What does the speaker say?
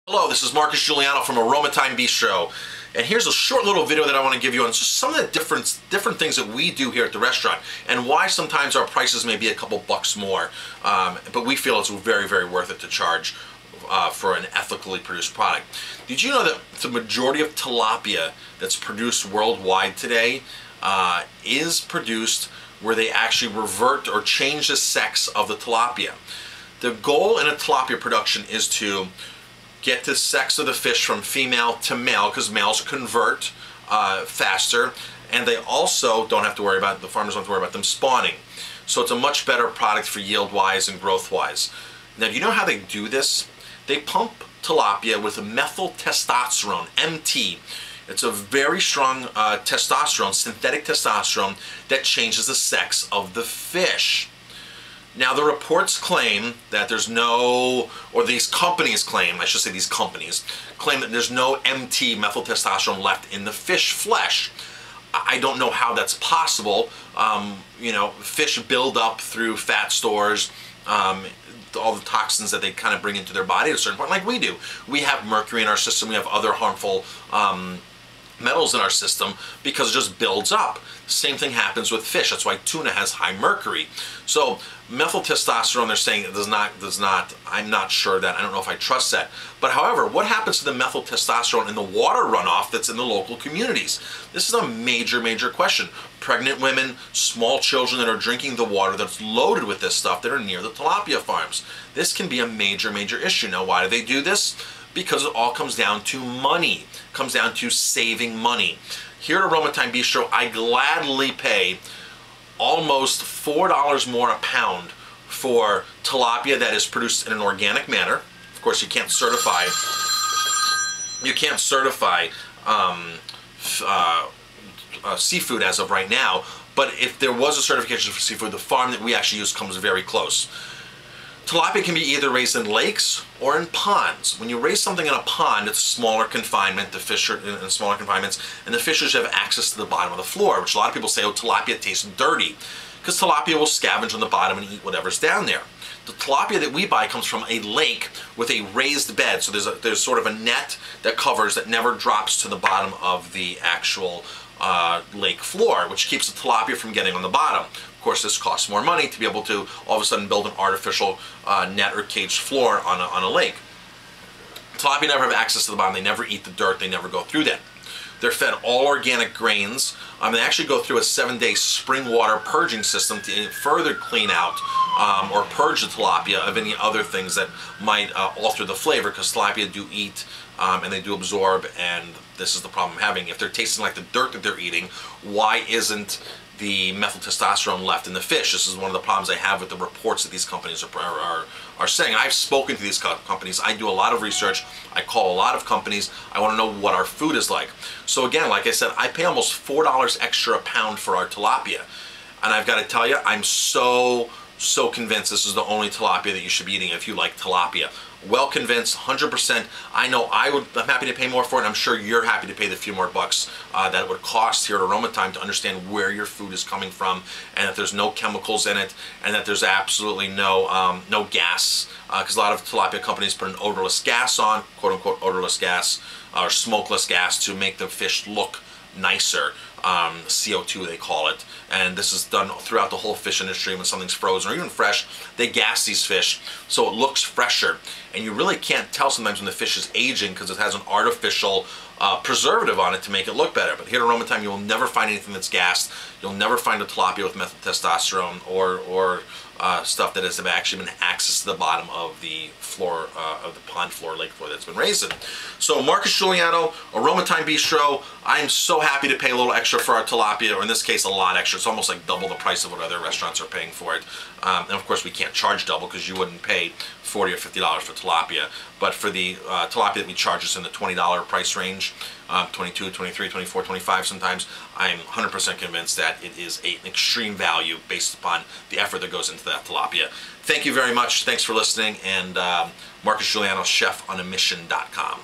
Hello, this is Marcus Guiliano from Aroma Thyme Bistro, and here's a short little video that I want to give you on just some of the different things that we do here at the restaurant and why sometimes our prices may be a couple bucks more, but we feel it's very, very worth it to charge for an ethically produced product. Did you know that the majority of tilapia that's produced worldwide today is produced where they actually revert or change the sex of the tilapia? The goal in a tilapia production is to get the sex of the fish from female to male, because males convert faster, and they also don't have to worry about, the farmers don't have to worry about them spawning. So it's a much better product for yield-wise and growth-wise. Now, do you know how they do this? They pump tilapia with methyl testosterone, MT. It's a very strong testosterone, synthetic testosterone, that changes the sex of the fish. Now, the reports claim that there's no, or these companies claim, I should say these companies, claim that there's no MT, methyl testosterone, left in the fish flesh. I don't know how that's possible. You know, fish build up through fat stores, all the toxins that they kind of bring into their body at a certain point, like we do. We have mercury in our system, we have other harmful metals in our system because it just builds up. Same thing happens with fish. That's why tuna has high mercury. So methyl testosterone, they're saying it does not, I'm not sure that, I don't know if I trust that. But however, what happens to the methyl testosterone in the water runoff that's in the local communities? This is a major, major question. Pregnant women, small children that are drinking the water that's loaded with this stuff that are near the tilapia farms. This can be a major, major issue. Now, why do they do this? Because it all comes down to money. It comes down to saving money. Here at Aroma Thyme Bistro, I gladly pay almost $4 more a pound for tilapia that is produced in an organic manner. Of course, you can't certify seafood as of right now, but if there was a certification for seafood, the farm that we actually use comes very close. Tilapia can be either raised in lakes or in ponds. When you raise something in a pond, it's smaller confinement, the fish are in smaller confinements, and the fish have access to the bottom of the floor, which a lot of people say, oh, tilapia tastes dirty, because tilapia will scavenge on the bottom and eat whatever's down there. The tilapia that we buy comes from a lake with a raised bed, so there's sort of a net that covers, that never drops to the bottom of the actual lake floor, which keeps the tilapia from getting on the bottom. Of course, this costs more money to be able to all of a sudden build an artificial net or caged floor on a lake. Tilapia never have access to the bottom. They never eat the dirt. They never go through that. They're fed all organic grains. They actually go through a 7-day spring water purging system to further clean out or purge the tilapia of any other things that might alter the flavor, because tilapia do eat and they do absorb, and this is the problem I'm having. If they're tasting like the dirt that they're eating, why isn't the methyl testosterone left in the fish? This is one of the problems I have with the reports that these companies are saying. I've spoken to these companies. I do a lot of research. I call a lot of companies. I want to know what our food is like. So again, like I said, I pay almost $4 extra a pound for our tilapia. And I've got to tell you, I'm so convinced this is the only tilapia that you should be eating if you like tilapia. Well convinced, 100%. I know I'm happy to pay more for it. I'm sure you're happy to pay the few more bucks that it would cost here at Aroma Thyme to understand where your food is coming from, and that there's no chemicals in it, and that there's absolutely no gas, because a lot of tilapia companies put an odorless gas on, quote-unquote odorless gas, or smokeless gas, to make the fish look nicer. CO2 they call it, and this is done throughout the whole fish industry. When something's frozen or even fresh, they gas these fish so it looks fresher, and you really can't tell sometimes when the fish is aging because it has an artificial preservative on it to make it look better. But here at Aroma Thyme, you will never find anything that's gassed. You'll never find a tilapia with methyl testosterone or stuff that has actually been access to the bottom of the floor, of the pond floor, lake floor that's been raised in. So Marcus Guiliano, Aroma Thyme Bistro, I'm so happy to pay a little extra for our tilapia, or in this case a lot extra. It's almost like double the price of what other restaurants are paying for it. And of course we can't charge double, because you wouldn't pay $40 or $50 for tilapia. But for the tilapia that we charge is in the $20 price range, 22, 23, 24, 25 sometimes. I'm 100% convinced that it is an extreme value based upon the effort that goes into that tilapia. Thank you very much. Thanks for listening. And Marcus Guiliano, chefonamission.com.